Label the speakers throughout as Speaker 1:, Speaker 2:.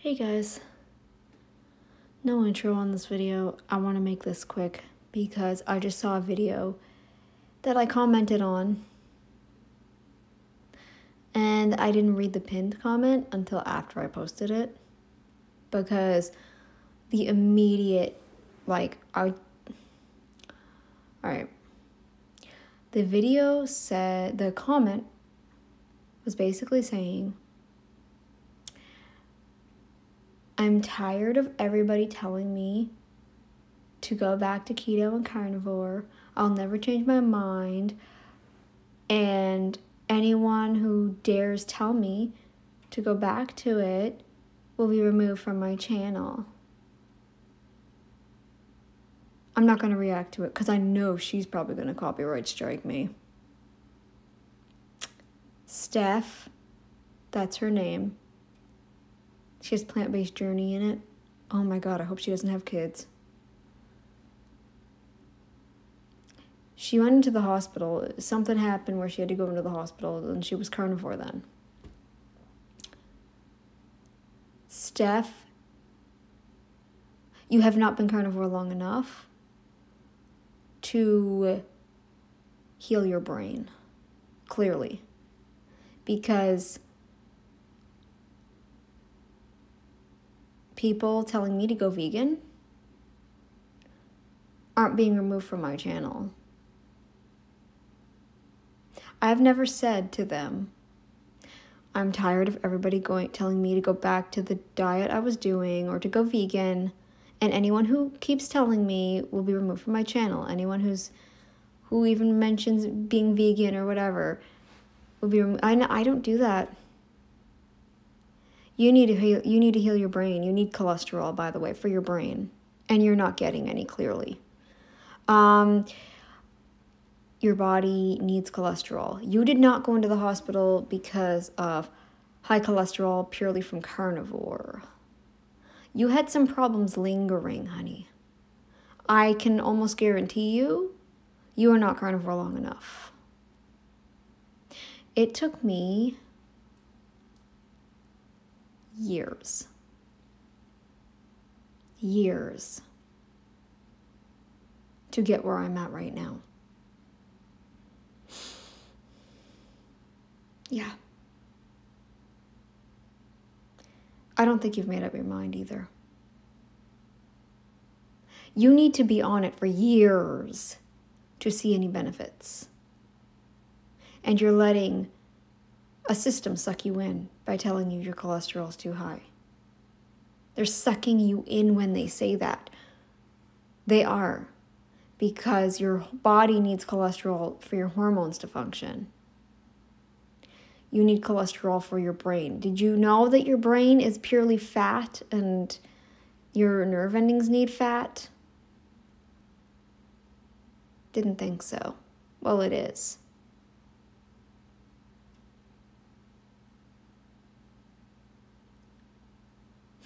Speaker 1: Hey guys, no intro on this video. I want to make this quick because I just saw a video that I commented on and I didn't read the pinned comment until after I posted it because the immediate, alright. The video said, the comment was basically saying, I'm tired of everybody telling me to go back to keto and carnivore. I'll never change my mind. And anyone who dares tell me to go back to it will be removed from my channel. I'm not going to react to it because I know she's probably going to copyright strike me. Steph, that's her name. She has Plant-Based Journey in it. Oh my God, I hope she doesn't have kids. She went into the hospital. Something happened where she had to go into the hospital and she was carnivore then. Steph, you have not been carnivore long enough to heal your brain, clearly. Because people telling me to go vegan aren't being removed from my channel. I've never said to them, I'm tired of everybody telling me to go back to the diet I was doing or to go vegan, and anyone who keeps telling me will be removed from my channel. Anyone who even mentions being vegan or whatever will be removed. I don't do that. You need to heal your brain. You need cholesterol, by the way, for your brain. And you're not getting any, clearly. Your body needs cholesterol. You did not go into the hospital because of high cholesterol purely from carnivore. You had some problems lingering, honey. I can almost guarantee you are not carnivore long enough. It took me years to get where I'm at right now. Yeah. I don't think you've made up your mind either. You need to be on it for years to see any benefits. And you're letting a system suck you in by telling you your cholesterol is too high. They're sucking you in when they say that. They are. Because your body needs cholesterol for your hormones to function. You need cholesterol for your brain. Did you know that your brain is purely fat and your nerve endings need fat? Didn't think so. Well, it is.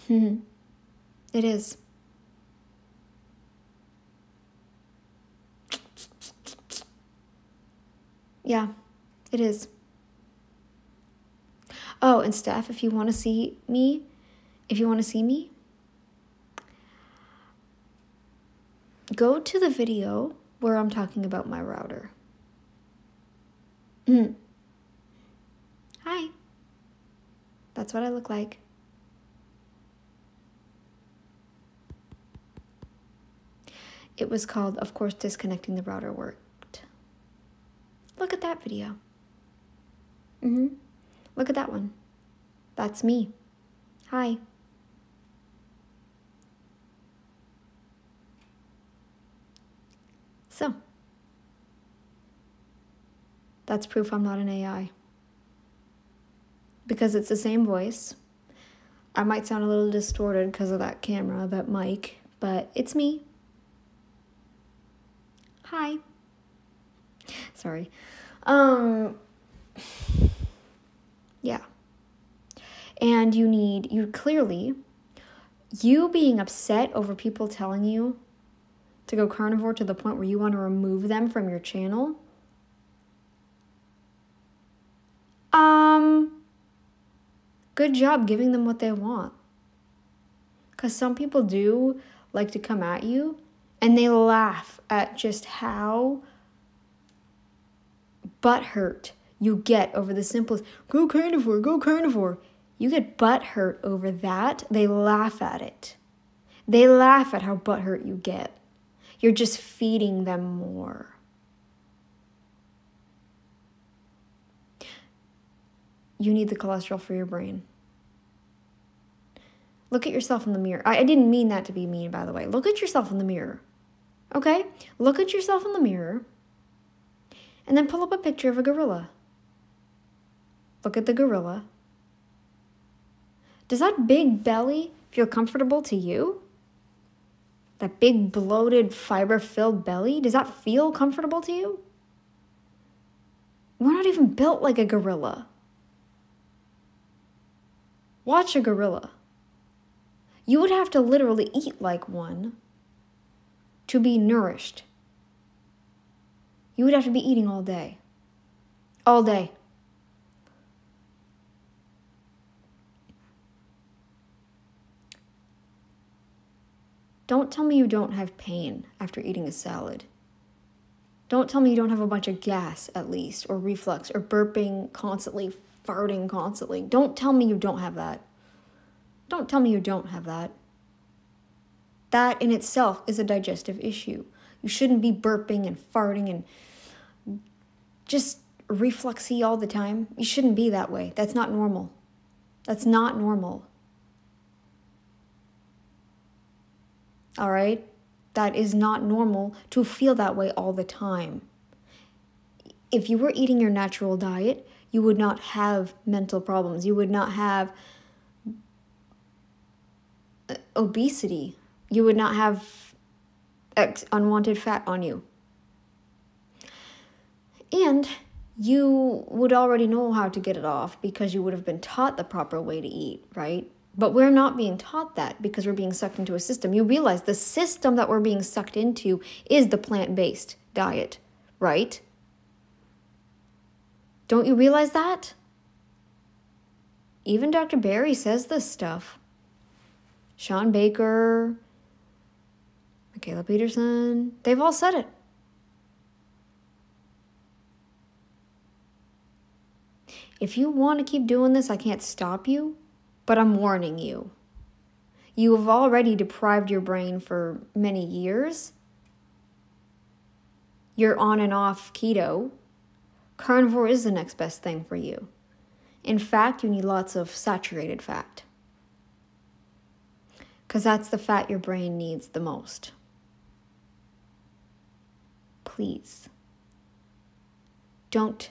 Speaker 1: It is. Yeah, it is. Oh, and Steph, if you want to see me, go to the video where I'm talking about my router. Hi. That's what I look like. It was called, of course, Disconnecting the Router Worked. Look at that video. Look at that one. That's me. Hi. So, that's proof I'm not an AI. Because it's the same voice. I might sound a little distorted because of that camera, that mic, but it's me. Hi. Sorry. Yeah. And you being upset over people telling you to go carnivore to the point where you want to remove them from your channel. Good job giving them what they want. Because some people do like to come at you and they laugh at just how butthurt you get over the simplest, go carnivore, go carnivore. You get butthurt over that. They laugh at it. They laugh at how butthurt you get. You're just feeding them more. You need the cholesterol for your brain. Look at yourself in the mirror. I didn't mean that to be mean, by the way. Look at yourself in the mirror. Okay? Look at yourself in the mirror. And then pull up a picture of a gorilla. Look at the gorilla. Does that big belly feel comfortable to you? That big, bloated, fiber-filled belly, does that feel comfortable to you? We're not even built like a gorilla. Watch a gorilla. You would have to literally eat like one to be nourished. You would have to be eating all day. All day. Don't tell me you don't have pain after eating a salad. Don't tell me you don't have a bunch of gas, at least, or reflux, or burping constantly, farting constantly. Don't tell me you don't have that. Don't tell me you don't have that. That in itself is a digestive issue. You shouldn't be burping and farting and just refluxy all the time. You shouldn't be that way. That's not normal. That's not normal. All right? That is not normal to feel that way all the time. If you were eating your natural diet, you would not have mental problems. You would not have obesity. You would not have unwanted fat on you. And you would already know how to get it off because you would have been taught the proper way to eat, right? But we're not being taught that because we're being sucked into a system. You realize the system that we're being sucked into is the plant-based diet, right? Don't you realize that? Even Dr. Barry says this stuff. Sean Baker, Michaela Peterson, they've all said it. If you want to keep doing this, I can't stop you, but I'm warning you. You have already deprived your brain for many years. You're on and off keto. Carnivore is the next best thing for you. In fact, you need lots of saturated fat, because that's the fat your brain needs the most. Please, don't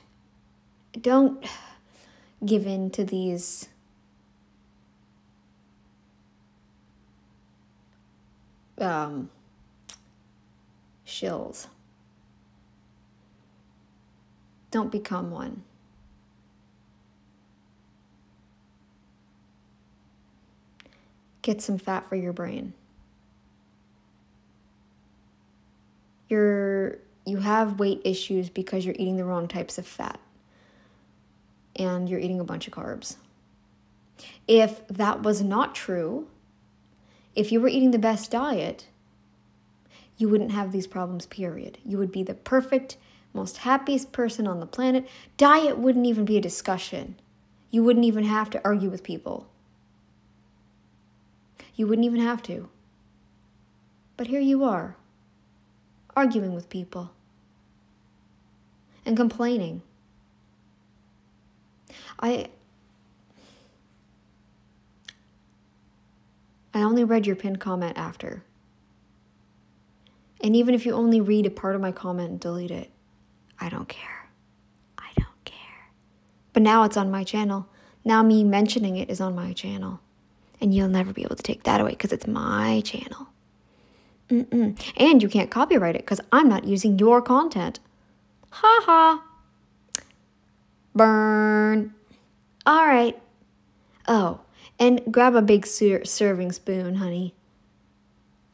Speaker 1: give in to these shills. Don't become one. Get some fat for your brain. You have weight issues because you're eating the wrong types of fat. And you're eating a bunch of carbs. If that was not true, if you were eating the best diet, you wouldn't have these problems, period. You would be the perfect, most happiest person on the planet. Diet wouldn't even be a discussion. You wouldn't even have to argue with people. You wouldn't even have to. But here you are, arguing with people and complaining. I only read your pinned comment after. And even if you only read a part of my comment and delete it, I don't care. I don't care. But now it's on my channel. Now me mentioning it is on my channel. And you'll never be able to take that away because it's my channel. And you can't copyright it because I'm not using your content. Ha ha. Burn. All right. Oh, and grab a big serving spoon, honey.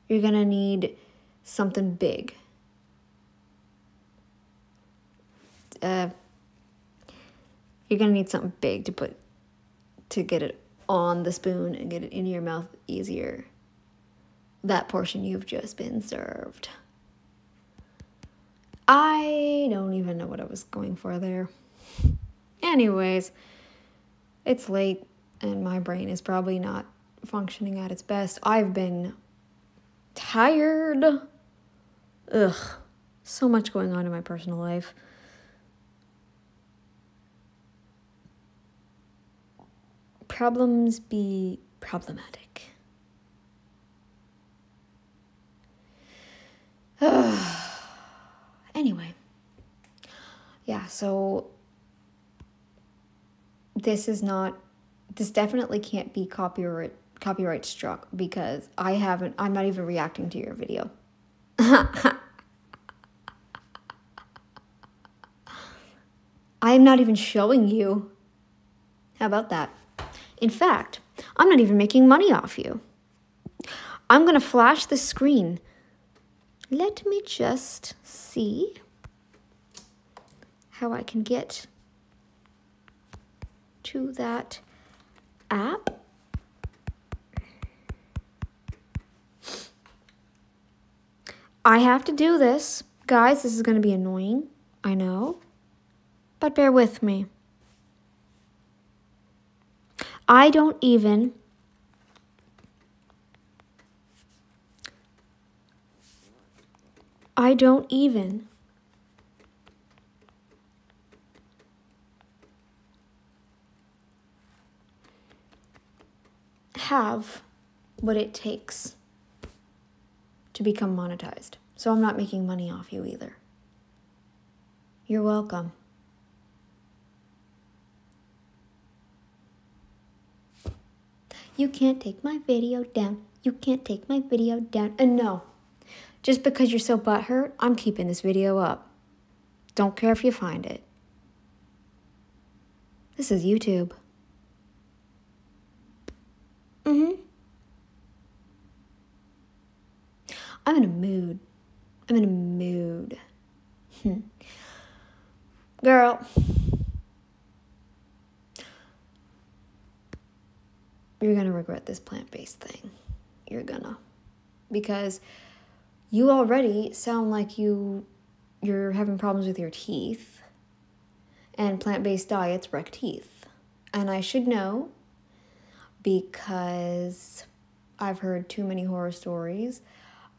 Speaker 1: You're going to need something big. You're going to need something big to get it on the spoon and get it into your mouth easier. that portion you've just been served. I don't even know what I was going for there. Anyways, it's late and my brain is probably not functioning at its best. I've been tired. Ugh, so much going on in my personal life. Problems be problematic. Anyway, yeah, so this definitely can't be copyright struck because I'm not even reacting to your video. I am not even showing you. How about that? In fact, I'm not even making money off you. I'm going to flash the screen. Let me just see how I can get to that app. I have to do this. Guys, this is going to be annoying. I know. But bear with me. I don't even have what it takes to become monetized. So I'm not making money off you either. You're welcome. You can't take my video down. You can't take my video down. And no, just because you're so butthurt, I'm keeping this video up. Don't care if you find it. This is YouTube. I'm in a mood. Girl. You're gonna regret this plant-based thing. You're gonna. Because you already sound like you're having problems with your teeth. And plant-based diets wreck teeth. And I should know because I've heard too many horror stories.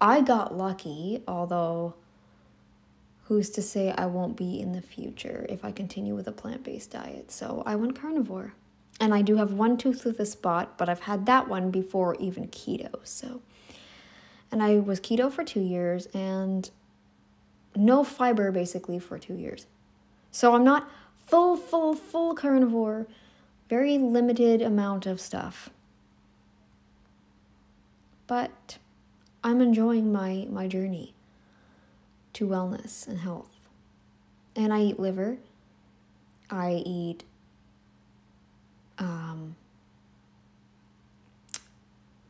Speaker 1: I got lucky, although who's to say I won't be in the future if I continue with a plant-based diet. So I went carnivore. And I do have one tooth with a spot, but I've had that one before even keto. And I was keto for 2 years and no fiber basically for 2 years. So I'm not full carnivore, very limited amount of stuff. But I'm enjoying my journey to wellness and health. And I eat liver. I eat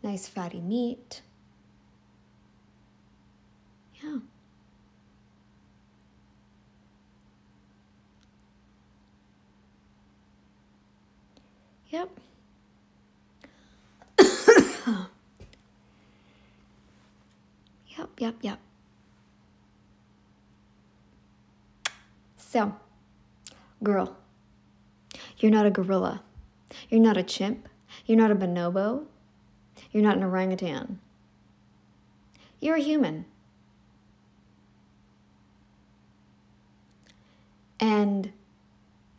Speaker 1: nice fatty meat. Yeah. Yep. Yep. So, girl, you're not a gorilla. You're not a chimp. You're not a bonobo. You're not an orangutan. You're a human. And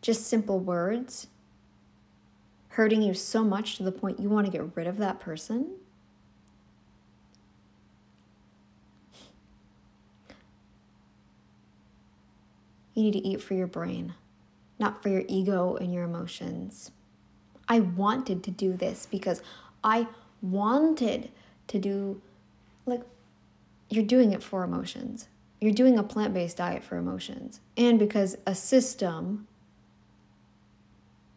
Speaker 1: just simple words hurting you so much to the point you want to get rid of that person. You need to eat for your brain, not for your ego and your emotions. I wanted to do this because I wanted to do, you're doing it for emotions. You're doing a plant-based diet for emotions. And because a system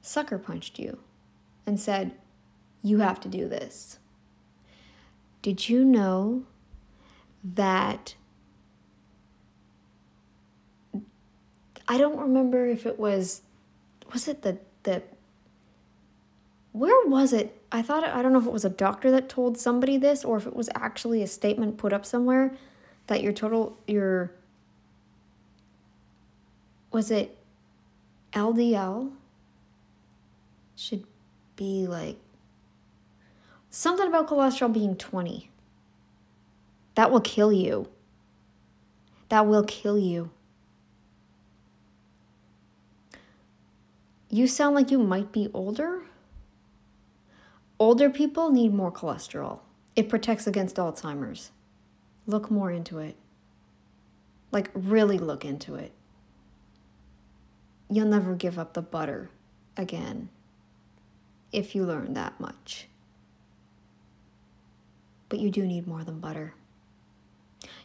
Speaker 1: sucker punched you and said, you have to do this. Did you know that, I don't remember if it was it the where was it? I don't know if it was a doctor that told somebody this or if it was actually a statement put up somewhere that was it LDL should be like something about cholesterol being 20. That will kill you. That will kill you. You sound like you might be older. Older people need more cholesterol. It protects against Alzheimer's. Look more into it. Like, really look into it. You'll never give up the butter again if you learn that much. But you do need more than butter.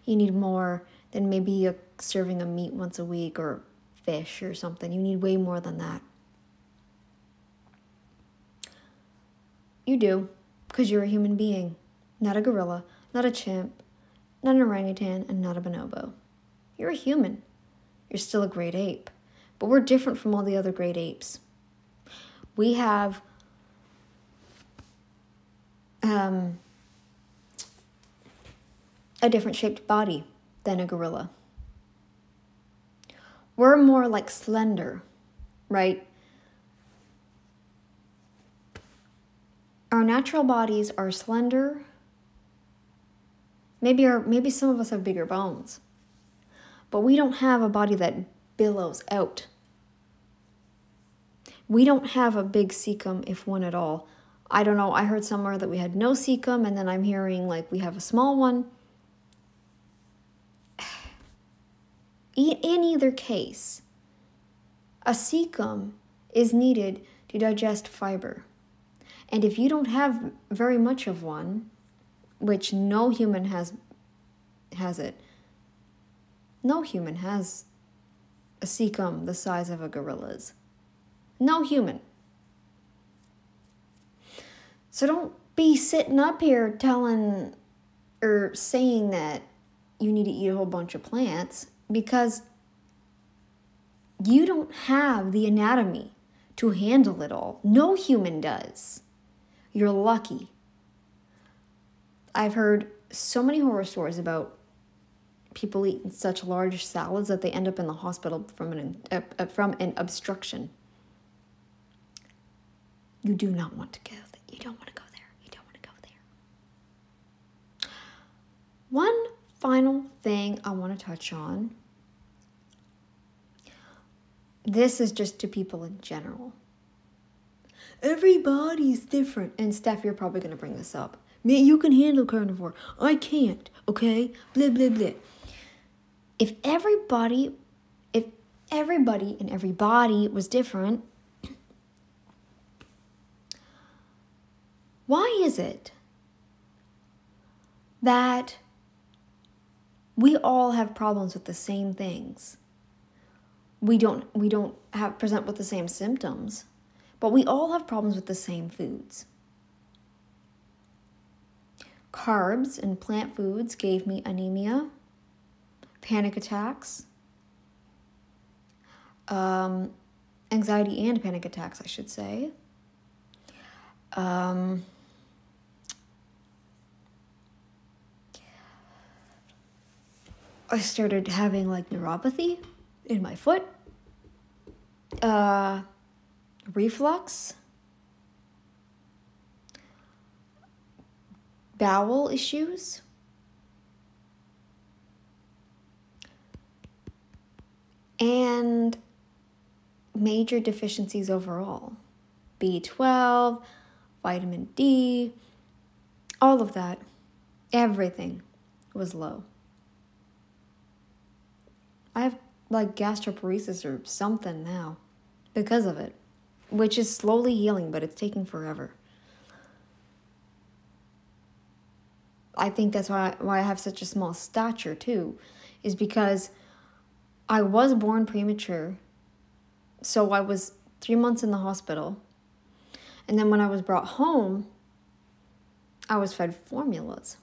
Speaker 1: You need more than maybe a serving of meat once a week or fish or something. You need way more than that. You do, because you're a human being, not a gorilla, not a chimp, not an orangutan, and not a bonobo. You're a human. You're still a great ape. But we're different from all the other great apes. We have a different shaped body than a gorilla. We're more like slender, right? Our natural bodies are slender. Maybe some of us have bigger bones. But we don't have a body that billows out. We don't have a big cecum, if one at all. I don't know, I heard somewhere that we had no cecum, and then I'm hearing like we have a small one. In either case, a cecum is needed to digest fiber. And if you don't have very much of one, which no human has it, no human has a cecum the size of a gorilla's. No human. So don't be sitting up here telling or saying that you need to eat a whole bunch of plants because you don't have the anatomy to handle it all. No human does. You're lucky. I've heard so many horror stories about people eating such large salads that they end up in the hospital from an obstruction. You do not want to go there. You don't want to go there. You don't want to go there. One final thing I want to touch on. This is just to people in general. Everybody's different. And Steph, you're probably going to bring this up. Man, you can handle carnivore. I can't, okay? Blah, blah, blah. If everybody and every body was different, why is it that we all have problems with the same things? We don't present with the same symptoms, but we all have problems with the same foods. Carbs and plant foods gave me anemia, panic attacks, anxiety and panic attacks, I should say. I started having like neuropathy in my foot, reflux, bowel issues, and major deficiencies overall. B12, vitamin D, all of that, everything was low. I have like gastroparesis or something now because of it, which is slowly healing, but it's taking forever. I think that's why I have such a small stature too, is because I was born premature. So I was 3 months in the hospital. And then when I was brought home, I was fed formulas.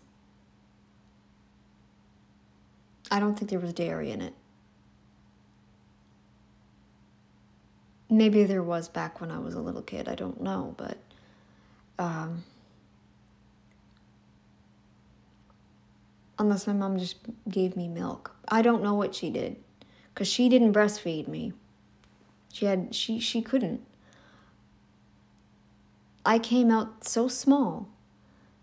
Speaker 1: I don't think there was dairy in it. Maybe there was back when I was a little kid. I don't know, but unless my mom just gave me milk. I don't know what she did, because she didn't breastfeed me. She couldn't. I came out so small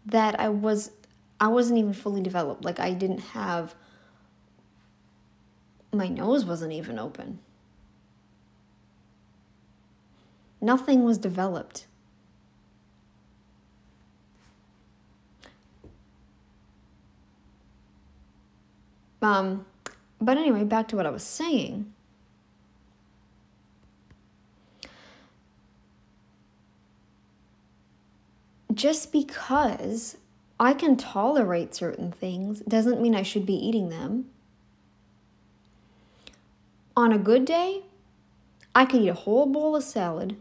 Speaker 1: that I wasn't even fully developed. Like, I didn't have, my nose wasn't even open. Nothing was developed. But anyway, back to what I was saying. Just because I can tolerate certain things doesn't mean I should be eating them. On a good day, I could eat a whole bowl of salad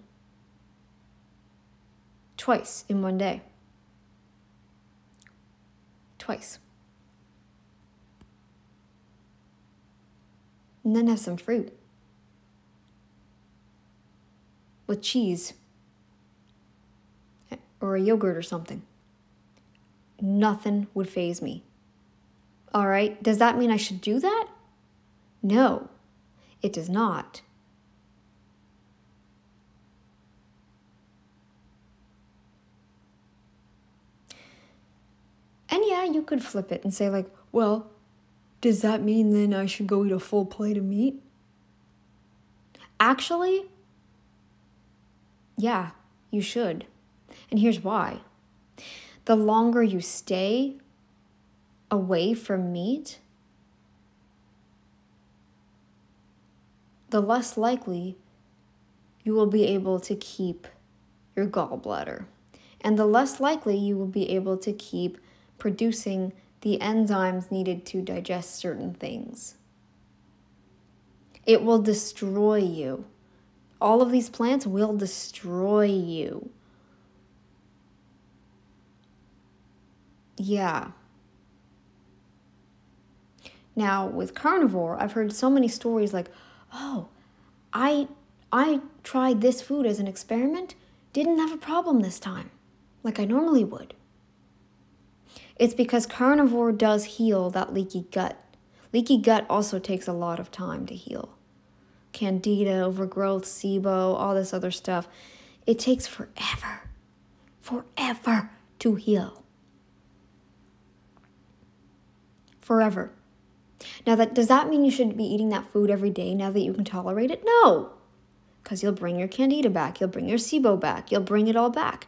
Speaker 1: twice in one day. Twice. And then have some fruit with cheese or a yogurt or something. Nothing would faze me. All right? Does that mean I should do that? No, it does not. And yeah, you could flip it and say like, well, does that mean then I should go eat a full plate of meat? Actually, yeah, you should. And here's why. The longer you stay away from meat, the less likely you will be able to keep your gallbladder. And the less likely you will be able to keep producing the enzymes needed to digest certain things. It will destroy you. All of these plants will destroy you. Yeah. Now, with carnivore, I've heard so many stories like, oh, I tried this food as an experiment, didn't have a problem this time, like I normally would. It's because carnivore does heal that leaky gut. Leaky gut also takes a lot of time to heal. Candida, overgrowth, SIBO, all this other stuff. It takes forever to heal. Forever. Now, does that mean you should be eating that food every day now that you can tolerate it? No. Because you'll bring your candida back. You'll bring your SIBO back. You'll bring it all back.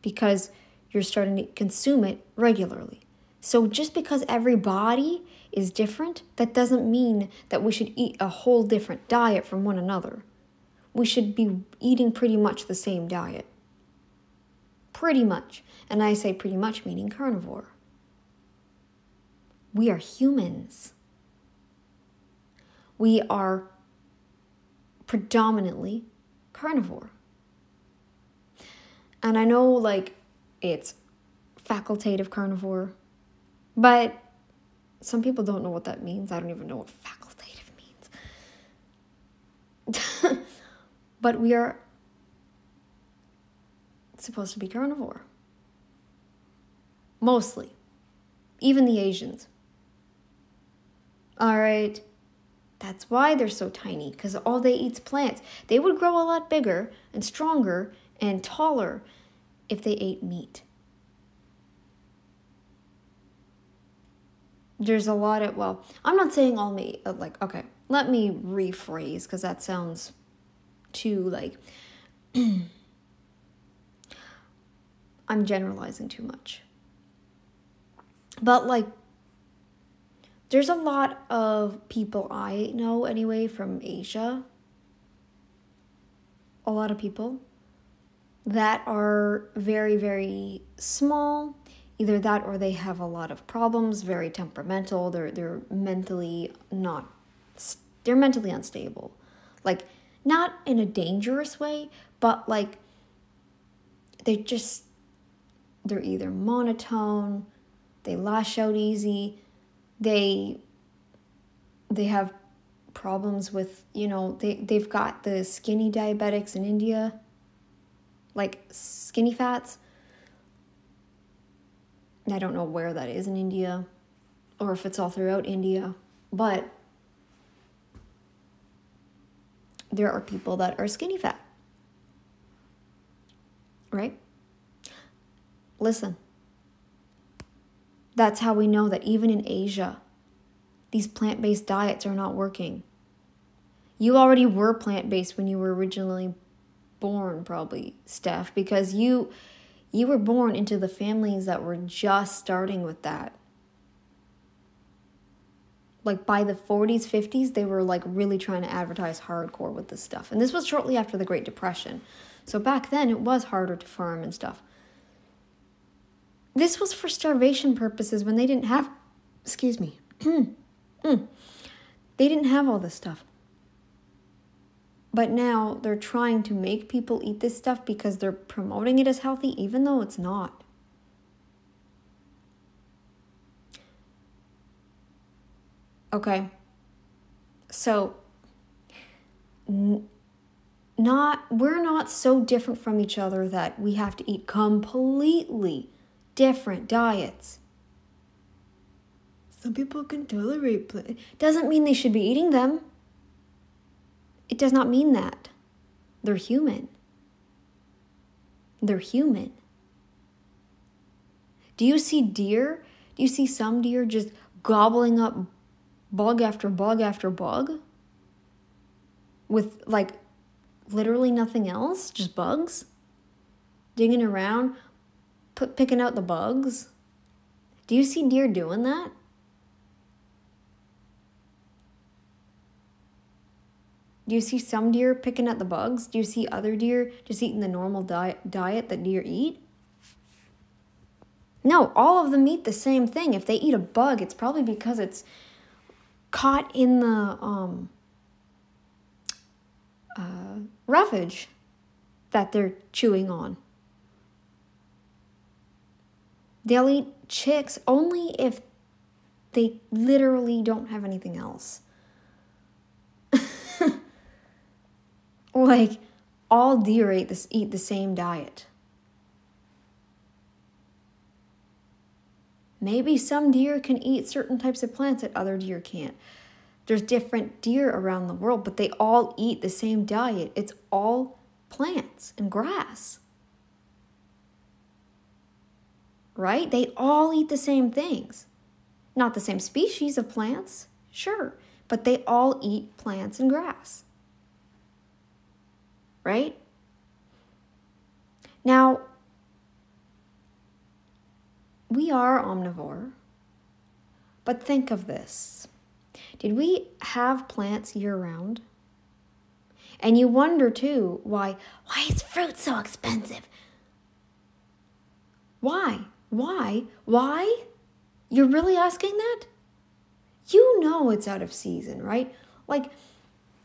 Speaker 1: Because you're starting to consume it regularly. So just because every body is different, that doesn't mean that we should eat a whole different diet from one another. We should be eating pretty much the same diet. Pretty much. And I say pretty much meaning carnivore. We are humans. We are predominantly carnivore. And I know like it's facultative carnivore, but some people don't know what that means. I don't even know what facultative means. But we are supposed to be carnivore. Mostly. Even the Asians. All right. That's why they're so tiny, because all they eat is plants. They would grow a lot bigger and stronger and taller if they ate meat. There's a lot of, well, I'm not saying all meat, like, okay, let me rephrase, because that sounds too, like, I'm generalizing too much. But, like, there's a lot of people I know, anyway, from Asia. A lot of people that are very, very small. Either that or they have a lot of problems, very temperamental. They're mentally unstable. Like, not in a dangerous way, but like they're either monotone, they lash out easy, they have problems with, they've got the skinny diabetics in India, like skinny fats. I don't know where that is in India or if it's all throughout India, but there are people that are skinny fat, right? Listen, that's how we know that even in Asia, these plant-based diets are not working. You already were plant-based when you were originally born, probably, Steph, because you were born into the families that were just starting with that. Like by the 40s, 50s, they were like really trying to advertise hardcore with this stuff. And this was shortly after the Great Depression. So back then it was harder to farm and stuff. This was for starvation purposes when they didn't have, excuse me, they didn't have all this stuff. But now they're trying to make people eat this stuff because they're promoting it as healthy, even though it's not. Okay, so we're not so different from each other that we have to eat completely different diets. Some people can tolerate plant. Doesn't mean they should be eating them. It does not mean that. They're human. They're human. Do you see deer? Do you see some deer just gobbling up bug after bug after bug? With like literally nothing else? Just bugs? Digging around, picking out the bugs? Do you see deer doing that? Do you see some deer picking at the bugs? Do you see other deer just eating the normal diet that deer eat? No, all of them eat the same thing. If they eat a bug, it's probably because it's caught in the roughage that they're chewing on. They'll eat chicks only if they literally don't have anything else. Like, all deer eat the same diet. Maybe some deer can eat certain types of plants that other deer can't. There's different deer around the world, but they all eat the same diet. It's all plants and grass. Right? They all eat the same things. Not the same species of plants, sure, but they all eat plants and grass. Right? Now, we are omnivore, but think of this. Did we have plants year-round? And you wonder, too, why is fruit so expensive? Why? You're really asking that? You know it's out of season, right? Like,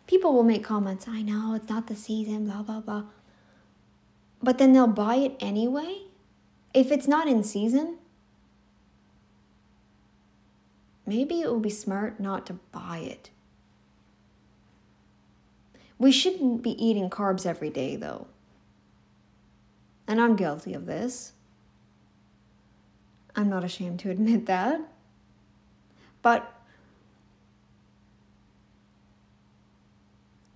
Speaker 1: people will make comments, I know, it's not the season, blah, blah, blah. But then they'll buy it anyway? If it's not in season, maybe it would be smart not to buy it. We shouldn't be eating carbs every day, though. And I'm guilty of this. I'm not ashamed to admit that. But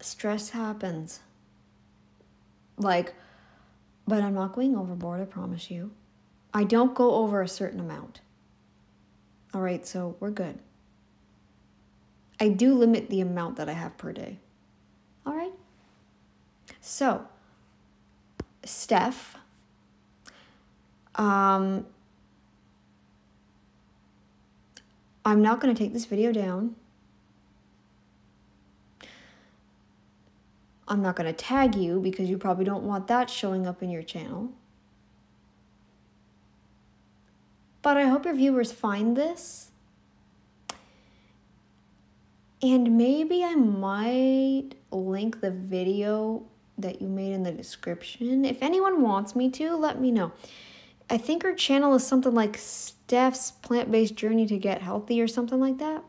Speaker 1: stress happens. But I'm not going overboard, I promise you. I don't go over a certain amount. All right, so we're good. I do limit the amount that I have per day. All right? So, Steph, I'm not going to take this video down. I'm not going to tag you because you probably don't want that showing up in your channel. But I hope your viewers find this. And maybe I might link the video that you made in the description. If anyone wants me to, let me know. I think her channel is something like Steph's Plant-Based Journey to Get Healthy or something like that.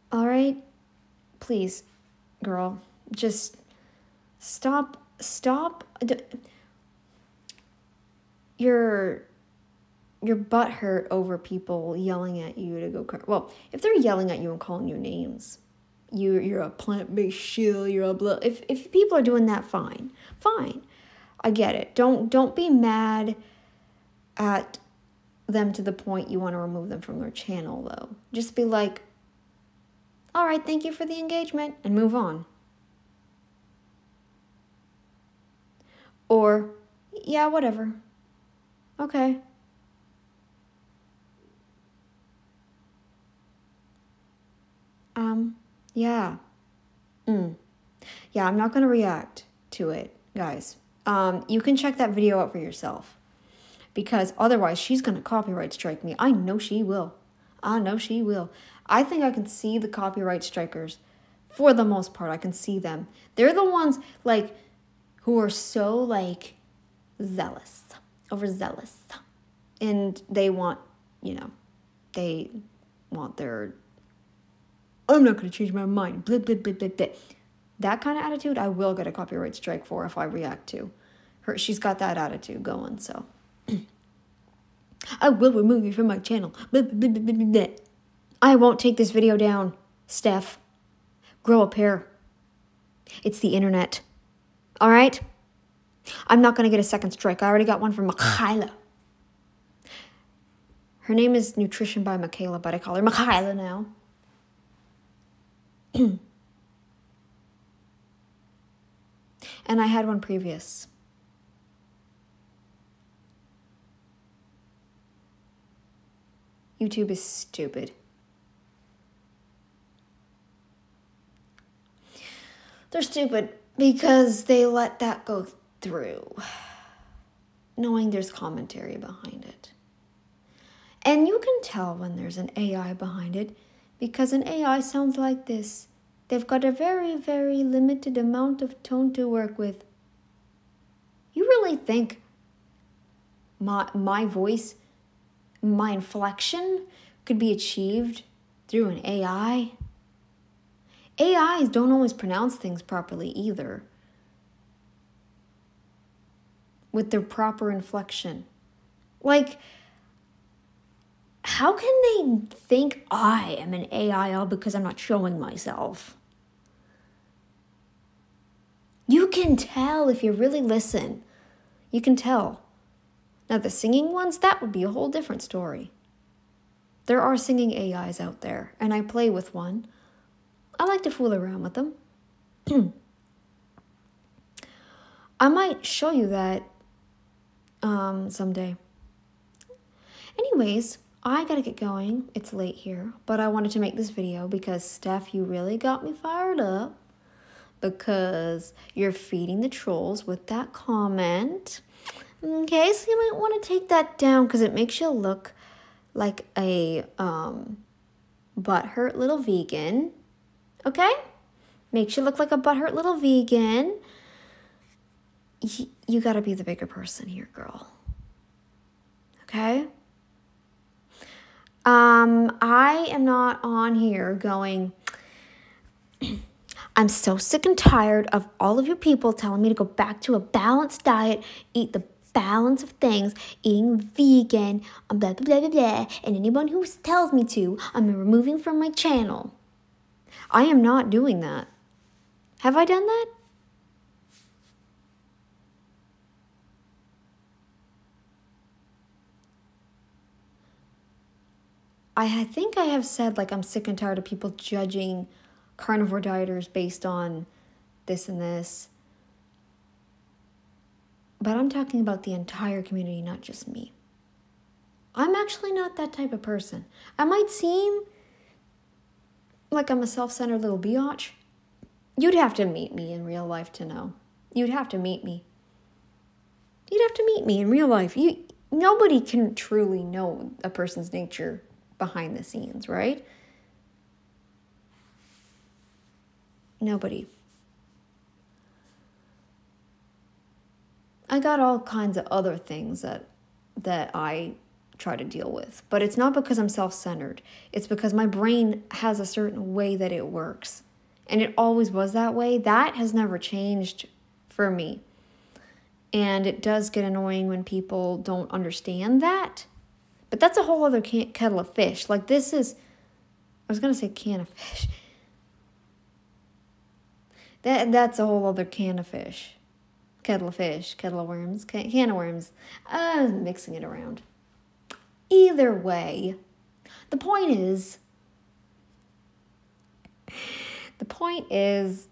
Speaker 1: All right, please, girl, just stop stop. Your butt hurt over people yelling at you to go. Well, if they're yelling at you and calling you names, you're a plant-based shill. You're a blah. If people are doing that, fine. I get it. Don't be mad at them to the point you want to remove them from their channel, though. Just be like, all right, thank you for the engagement, and move on. Or, yeah, whatever. Okay. Yeah. Yeah, I'm not going to react to it, guys. You can check that video out for yourself. Because otherwise, she's going to copyright strike me. I know she will. I think I can see the copyright strikers. For the most part, I can see them. They're the ones, like, who are so, like, overzealous. And they want, they want their, I'm not going to change my mind, blah, blah, blah, blah, blah. That kind of attitude, I will get a copyright strike for if I react to her. She's got that attitude going, so. I will remove you from my channel. Blah, blah, blah, blah, blah. I won't take this video down, Steph. Grow a pair. It's the internet. All right? I'm not going to get a second strike. I already got one from Michaela. Her name is Nutrition by Michaela, but I call her Michaela now. And I had one previous. YouTube is stupid. They're stupid because they let that go through, knowing there's commentary behind it. And you can tell when there's an AI behind it because an AI sounds like this. They've got a very, very limited amount of tone to work with. You really think my voice, my inflection could be achieved through an AI? AIs don't always pronounce things properly either, with their proper inflection. Like, how can they think I am an AI all because I'm not showing myself? You can tell if you really listen. You can tell. Now, the singing ones, that would be a whole different story. There are singing AIs out there, and I play with one. I like to fool around with them. I might show you that someday. Anyways, I gotta get going. It's late here, but I wanted to make this video because, Steph, you really got me fired up because you're feeding the trolls with that comment. Okay, so you might want to take that down because it makes you look like a butthurt little vegan. Okay? Makes you look like a butthurt little vegan. You gotta be the bigger person here, girl. Okay? I am not on here going, I'm so sick and tired of all of you people telling me to go back to a balanced diet, eat the balance of things, eating vegan, blah, blah, blah, blah, blah, and anyone who tells me to, I'm removing from my channel. I am not doing that. Have I done that? I think I have said, like, I'm sick and tired of people judging carnivore dieters based on this and this. But I'm talking about the entire community, not just me. I'm actually not that type of person. I might seem like I'm a self-centered little biatch. You'd have to meet me in real life to know. You'd have to meet me. You'd have to meet me in real life. Nobody can truly know a person's nature behind the scenes, right? Nobody. I got all kinds of other things that I try to deal with. But it's not because I'm self-centered. It's because my brain has a certain way that it works. And it always was that way. That has never changed for me. And it does get annoying when people don't understand that. But that's a whole other kettle of fish. Like this is, I was going to say can of fish. That's a whole other can of fish. Kettle of fish, kettle of worms, can of worms. Mixing it around. Either way, the point is,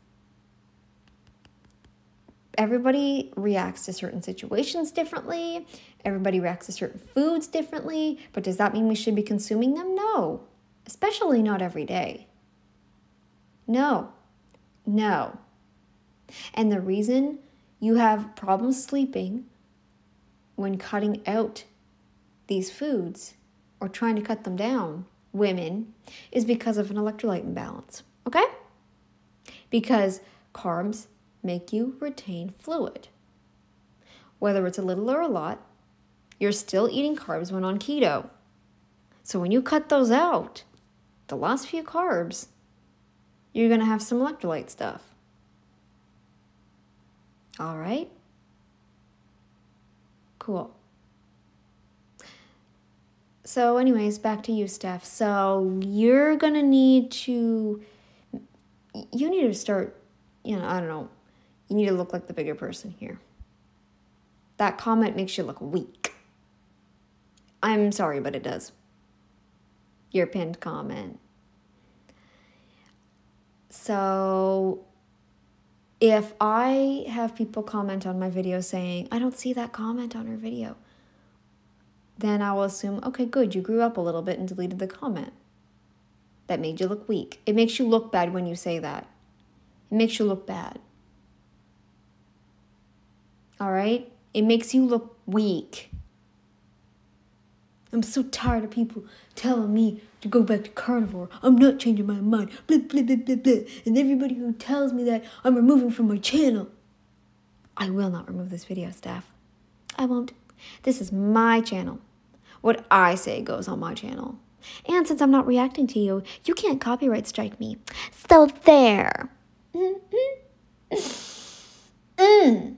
Speaker 1: everybody reacts to certain situations differently. Everybody reacts to certain foods differently. But does that mean we should be consuming them? No. Especially not every day. No. And the reason you have problems sleeping when cutting out these foods or trying to cut them down, women, is because of an electrolyte imbalance. Okay? Because carbs make you retain fluid. Whether it's a little or a lot, you're still eating carbs when on keto. So when you cut those out, the last few carbs, you're going to have some electrolyte stuff. All right? Cool. So anyways, back to you, Steph. So you're going to need to, you need to start, I don't know, you need to look like the bigger person here. That comment makes you look weak. I'm sorry, but it does. Your pinned comment. So if I have people comment on my video saying, I don't see that comment on her video, then I will assume, okay, good, you grew up a little bit and deleted the comment. That made you look weak. It makes you look bad when you say that. It makes you look bad. All right? It makes you look weak. I'm so tired of people telling me to go back to carnivore. I'm not changing my mind. Blah, blah, blah, blah, blah. And everybody who tells me that, I'm removing from my channel. I will not remove this video, Steph. I won't. This is my channel. What I say goes on my channel. And since I'm not reacting to you, you can't copyright strike me. So there. And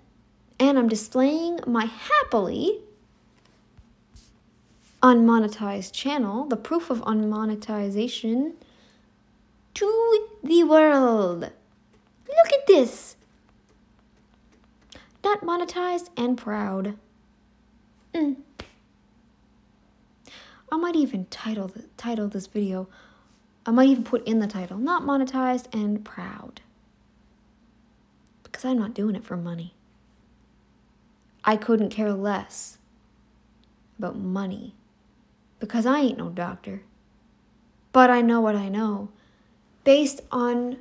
Speaker 1: I'm displaying my happily unmonetized channel, the proof of unmonetization, to the world. Look at this. Not monetized and proud. I might even title this video. I might even put in the title, not monetized and proud. Because I'm not doing it for money. I couldn't care less about money. Because I ain't no doctor. But I know what I know. Based on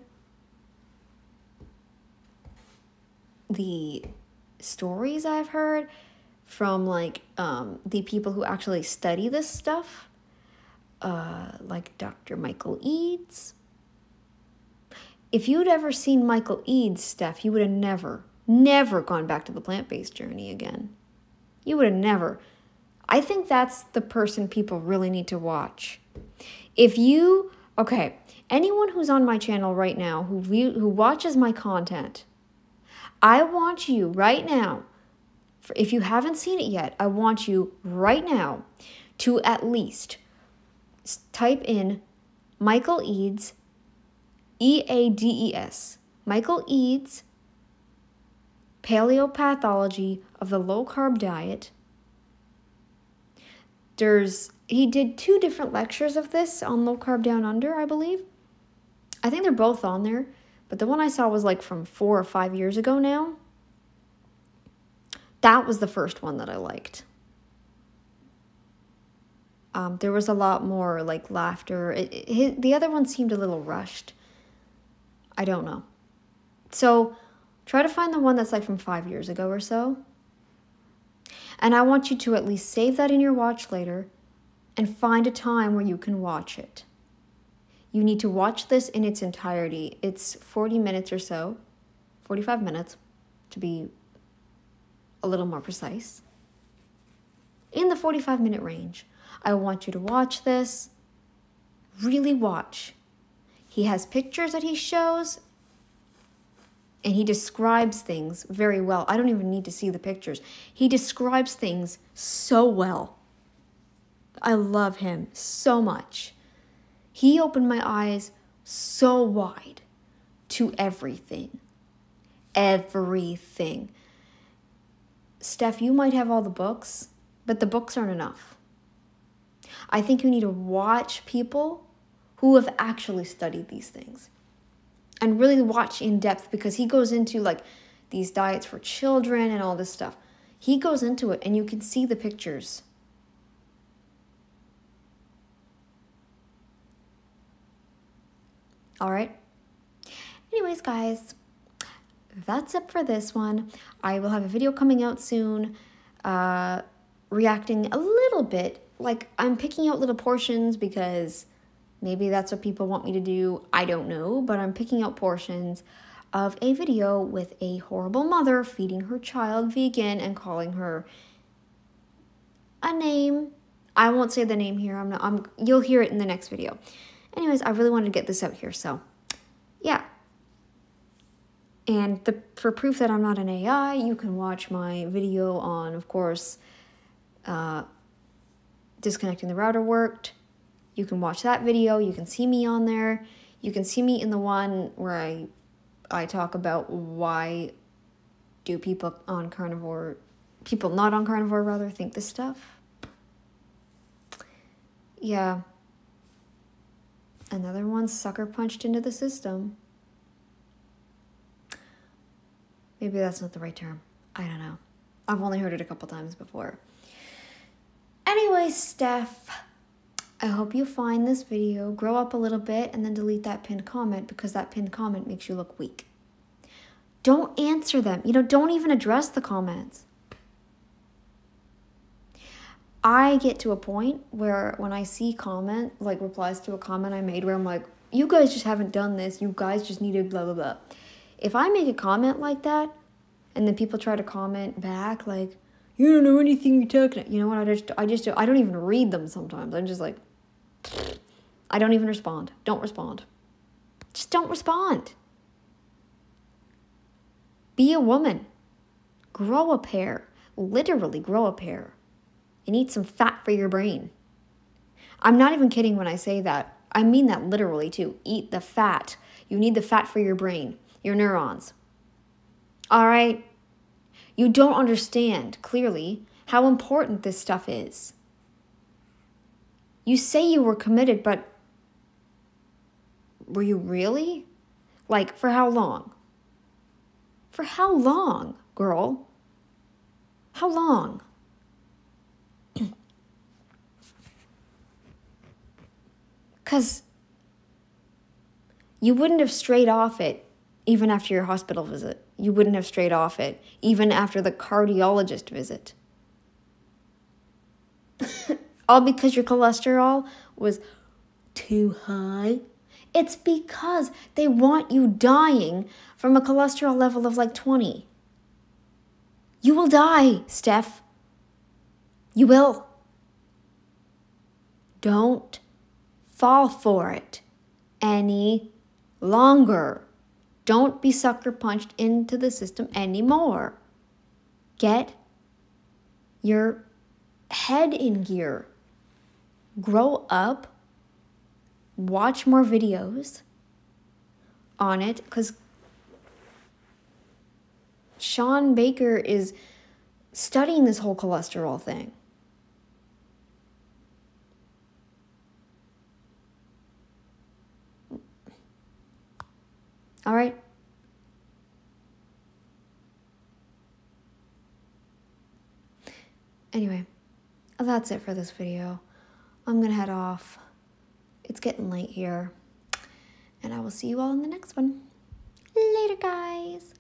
Speaker 1: the stories I've heard from the people who actually study this stuff, like Dr. Michael Eads. If you'd ever seen Michael Eads' stuff, you would have never gone back to the plant-based journey again. You would have never. I think that's the person people really need to watch. Anyone who's on my channel right now, who watches my content, I want you right now, if you haven't seen it yet, I want you right now to at least type in Michael Eads, E-A-D-E-S, Michael Eads, Paleopathology of the Low Carb Diet. He did 2 different lectures of this on Low Carb Down Under, I believe. I think they're both on there, but the one I saw was from 4 or 5 years ago now. That was the first one that I liked. There was a lot more laughter. The other one seemed a little rushed. I don't know. So try to find the one that's from 5 years ago or so. And I want you to at least save that in your watch later and find a time where you can watch it. You need to watch this in its entirety. It's 40 minutes or so, 45 minutes to be a little more precise. In the 45-minute range, I want you to watch this. Really watch. He has pictures that he shows. And he describes things very well. I don't even need to see the pictures. He describes things so well. I love him so much. He opened my eyes so wide to everything. Everything. Steph, you might have all the books, but the books aren't enough. I think you need to watch people who have actually studied these things and really watch in depth, because he goes into like these diets for children and all this stuff. He goes into it and you can see the pictures. All right. Anyways, guys, that's it for this one. I will have a video coming out soon, reacting a little bit. Like, I'm picking out little portions because maybe that's what people want me to do. I don't know, but I'm picking out portions of a video with a horrible mother feeding her child vegan and calling her a name. I won't say the name here. You'll hear it in the next video. Anyways, I really wanted to get this out here, so yeah. And for proof that I'm not an AI, you can watch my video on, of course, disconnecting the router worked. You can watch that video. You can see me on there. You can see me in the one where I talk about why do people not on carnivore rather, think this stuff. Yeah. Another one sucker punched into the system. Maybe that's not the right term. I don't know. I've only heard it a couple times before. Anyway, Steph, I hope you find this video, grow up a little bit, and then delete that pinned comment, because that pinned comment makes you look weak. Don't answer them. Don't even address the comments. I get to a point where when I see replies to a comment I made where I'm like, you guys just haven't done this, you guys just need to blah, blah, blah. If I make a comment like that, and then people try to comment back like, you don't know anything you're talking about, you know what, I don't even read them sometimes. I'm just like, I don't even respond. Don't respond. Just don't respond. Be a woman. Grow a pair. Literally grow a pair. And eat some fat for your brain. I'm not even kidding when I say that. I mean that literally too. Eat the fat. You need the fat for your brain, your neurons. All right? You don't understand, clearly, how important this stuff is. You say you were committed, but were you really? Like, for how long? For how long, girl? How long? Because you wouldn't have strayed off it even after your hospital visit. You wouldn't have strayed off it even after the cardiologist visit. All because your cholesterol was too high. It's because they want you dying from a cholesterol level of like 20. You will die, Steph. You will. Don't fall for it any longer. Don't be sucker punched into the system anymore. Get your head in gear. Grow up. Watch more videos on it, because Sean Baker is studying this whole cholesterol thing. All right? Anyway, that's it for this video. I'm going to head off. It's getting late here. And I will see you all in the next one. Later, guys.